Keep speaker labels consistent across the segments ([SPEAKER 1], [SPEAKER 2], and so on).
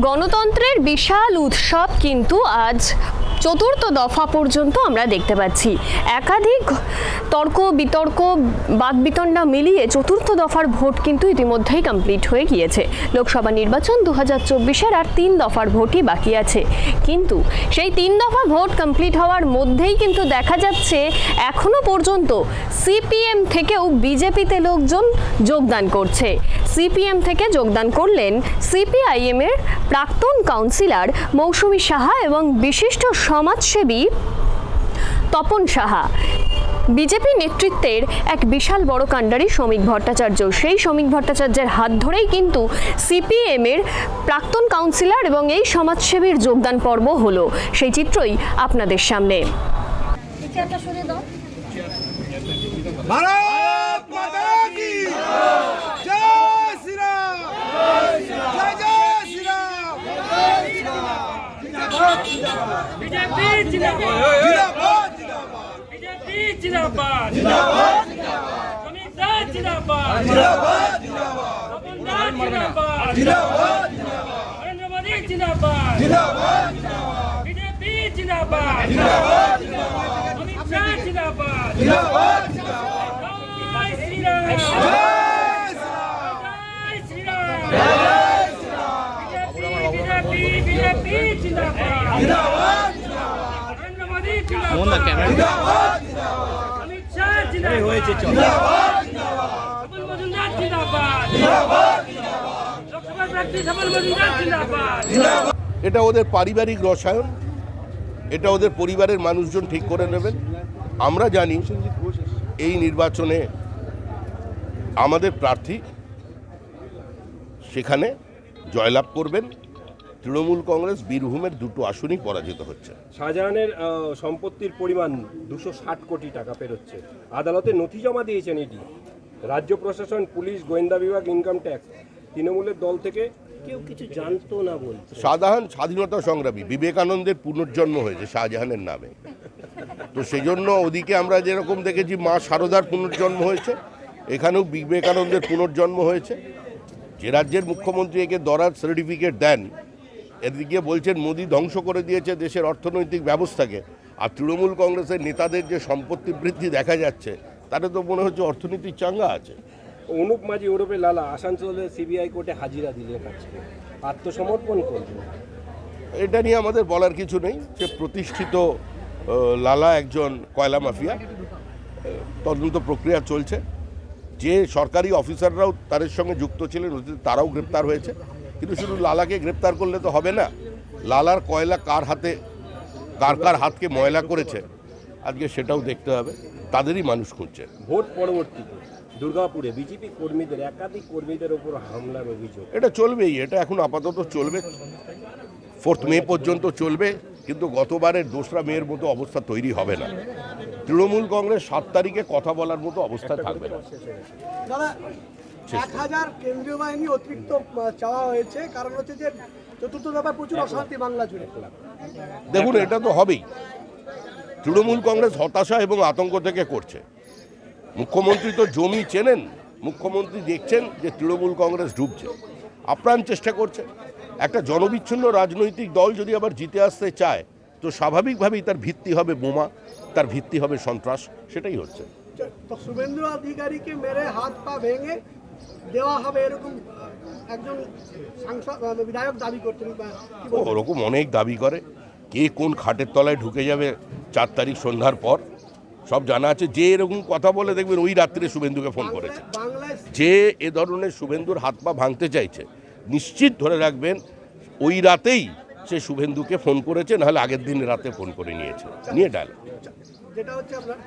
[SPEAKER 1] গণতন্ত্রের বিশাল উৎসব কিন্তু আজ চতুর্থ দফা পর্যন্ত আমরা দেখতে পাচ্ছি। একাধিক তর্ক বিতর্ক বাকবিতণ্ডা মিলিয়ে চতুর্থ দফার ভোট কিন্তু ইতিমধ্যেই কমপ্লিট হয়ে গিয়েছে। লোকসভা নির্বাচন 2024-এর আর 3 দফার ভোটই বাকি আছে। কিন্তু সেই 3 দফা ভোট কমপ্লিট হওয়ার মধ্যেই কিন্তু দেখা যাচ্ছে এখনো পর্যন্ত সিপিএম থেকেও বিজেপিতে লোকজন যোগদান করছে। সিপিএম থেকে যোগদান করলেন সিপিআইএম এর প্রাক্তন কাউন্সিলর মৌসুমী সাহা এবং বিশিষ্ট সমাজসেবী তপন সাহা। বিজেপি নেতৃত্বের এক বিশাল বড় কাণ্ডারি শ্রমিক ভট্টাচার্য, সেই শ্রমিক ভট্টাচার্যের হাত ধরেই কিন্তু সিপিএম এর প্রাক্তন কাউন্সিলর এবং এই সমাজসেবীর যোগদান পর্ব হলো। সেই চিত্রই আপনাদের সামনে।
[SPEAKER 2] भारत माता की जय श्री राम, जय जय श्री राम।
[SPEAKER 3] बीजेपी जिंदाबाद,
[SPEAKER 2] जिंदाबाद
[SPEAKER 3] बीजेपी जिंदाबाद,
[SPEAKER 2] जिंदाबाद
[SPEAKER 3] समीक्षार जिंदाबाद,
[SPEAKER 2] जिंदाबाद जिंदाबाद
[SPEAKER 3] तपनदार जिंदाबाद,
[SPEAKER 2] जिंदाबाद
[SPEAKER 3] नरेंद्र मोदी जिंदाबाद,
[SPEAKER 2] जिंदाबाद
[SPEAKER 3] बीजेपी जिंदाबाद,
[SPEAKER 2] जिंदाबाद
[SPEAKER 3] समीक्षार जिंदाबाद,
[SPEAKER 2] जिंदाबाद
[SPEAKER 3] जय श्री राम, जय श्री राम, बीजेपी बीजेपी जिंदाबाद, नरेंद्र मोदी जिंदाबाद, समीक्षार जिंदाबाद, सफल मजुमदार जिंदाबाद, लोकसभा प्रार्थी सफल मजुमदार जिंदाबाद।
[SPEAKER 4] এটা ওদের পারিবারিক রসায়ন, এটা ওদের পরিবারের মানুষজন ঠিক করে নেবেন। আমরা জানি এই নির্বাচনে আমাদের প্রার্থী সেখানে জয়লাভ করবেন। তৃণমূল কংগ্রেস বীরভূমের 2টো আসনই পরাজিত হচ্ছে।
[SPEAKER 5] শাহজাহানের সম্পত্তির পরিমাণ 260 কোটি টাকা পেরোচ্ছে। আদালতে নথি জমা দিয়েছেন এটি। রাজ্য প্রশাসন, পুলিশ, গোয়েন্দা বিভাগ, ইনকাম ট্যাক্স, তৃণমূলের দল থেকে কেউ কিছু জানতো না বলছে।
[SPEAKER 4] শাহজাহান স্বাধীনতা সংগ্রামী, বিবেকানন্দের পুনর্জন্ম হয়েছে শাহজাহানের নামে। তো সেই জন্য ওদিকে আমরা যেরকম দেখেছি মা শারদার পুনর্জন্ম হয়েছে, এখানেও বিবেকানন্দের পুনর্জন্ম হয়েছে। যে রাজ্যের মুখ্যমন্ত্রী একে দরাজ সার্টিফিকেট দেন, এদিকে বলছেন মোদি ধ্বংস করে দিয়েছে দেশের অর্থনৈতিক ব্যবস্থাকে, আর তৃণমূল কংগ্রেসের নেতাদের যে সম্পত্তি বৃদ্ধি দেখা যাচ্ছে তাতে তো মনে হচ্ছে অর্থনীতির চাঙ্গা আছে।
[SPEAKER 5] অনুপ মাঝি ওরফে লালা আসানসোলে সিবিআই কোর্টে হাজিরা দিলেন, আজকে আত্মসমর্পণ করলেন।
[SPEAKER 4] এটা নিয়ে আমাদের বলার কিছু নেই। যে প্রতিষ্ঠিত লালা একজন কয়লা মাফিয়া, তদন্ত প্রক্রিয়া চলছে। যে সরকারি অফিসাররাও তাদের সঙ্গে যুক্ত ছিলেন তারাও গ্রেপ্তার হয়েছে। কিন্তু শুধু লালাকে গ্রেপ্তার করলে তো হবে না, লালার কয়লা কার হাতে, কার হাতকে ময়লা করেছে আজকে সেটাও দেখতে হবে। তাদেরই মানুষ খুঁজছে।
[SPEAKER 5] ভোট পরবর্তীতে দুর্গাপুরে বিজেপি কর্মীদের, একাধিক কর্মীদের ওপর হামলার অভিযোগ।
[SPEAKER 4] এটা চলবেই, এটা এখন আপাতত চলবে, 4 মে পর্যন্ত চলবে। কিন্তু গতবারের 2রা মের মতো অবস্থা তৈরি হবে না। তৃণমূল কংগ্রেস 7 তারিখে কথা বলার মতো অবস্থা থাকবে না।
[SPEAKER 6] দাদা 1000 কেন্দ্রীয় বাহিনী অতিরিক্ত চাওয়া হয়েছে, কারণ হচ্ছে যে চতুর্থ দফায় প্রচুর অশান্তি বাংলা জুড়ে।
[SPEAKER 4] দেখুন, এটা তো হবেই। তৃণমূল কংগ্রেস হতাশা এবং আতঙ্ক থেকে করছে। মুখ্যমন্ত্রী তো জমি চেনেন, মুখ্যমন্ত্রী দেখছেন যে তৃণমূল কংগ্রেস ডুবছে, আপ্রাণ চেষ্টা করছে। একটা জনবিচ্ছিন্ন রাজনৈতিক দল যদি আবার জিতে আসতে চায় তো স্বাভাবিকভাবেই তার ভিত্তি হবে বোমা, তার ভিত্তি হবে সন্ত্রাস, সেটাই হচ্ছে।
[SPEAKER 6] তো শুভেন্দু অধিকারীকে মেরে হাত পা ভেঙে দেওয়া হবে এরকম একজন সাংসদ বিধায়ক দাবি করছেন।
[SPEAKER 4] ওরকম অনেক দাবি করে। কে কোন খাটের তলায় ঢুকে যাবে 4 তারিখ সন্ধ্যার পর সব জানা আছে। যে এরকম কথা বলে দেখবেন ওই রাত্রে শুভেন্দুকে ফোন করেছে। যে এ ধরনের শুভেন্দুর হাত পা ভাঙতে চাইছে নিশ্চিত ধরে রাখবেন ওই রাতেই সে শুভেন্দুকে ফোন করেছে, নাহলে আগের দিন রাতে ফোন করে নিয়েছে, নিয়ে ডাল।
[SPEAKER 6] যেটা হচ্ছে আপনার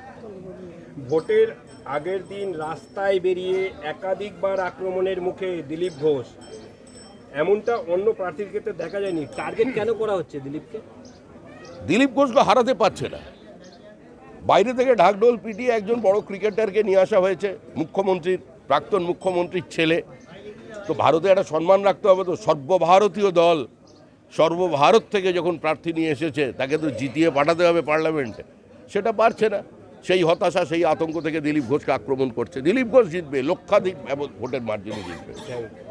[SPEAKER 5] ভোটের আগের দিন রাস্তায় বেরিয়ে একাধিকবার আক্রমণের মুখে দিলীপ ঘোষ, এমনটা অন্য প্রার্থীর ক্ষেত্রে দেখা যায়নি। টার্গেট কেন করা হচ্ছে দিলীপকে?
[SPEAKER 4] দিলীপ ঘোষকে হারাতে পারছে না। বাইরে থেকে ঢাকঢোল পিটিয়ে একজন বড় ক্রিকেটারকে নিয়ে আসা হয়েছে, মুখ্যমন্ত্রীর, প্রাক্তন মুখ্যমন্ত্রীর ছেলে। তো ভারতে একটা সম্মান রাখতে হবে। তো সর্বভারতীয় দল, সর্বভারত থেকে যখন প্রার্থী নিয়ে এসেছে তাকে তো জিতিয়ে পাঠাতে হবে পার্লামেন্টে, সেটা পারছে না। সেই হতাশা, সেই আতঙ্ক থেকে দিলীপ ঘোষকে আক্রমণ করছে। দিলীপ ঘোষ জিতবে, লক্ষাধিক ভোটের মার্জিনে জিতবে।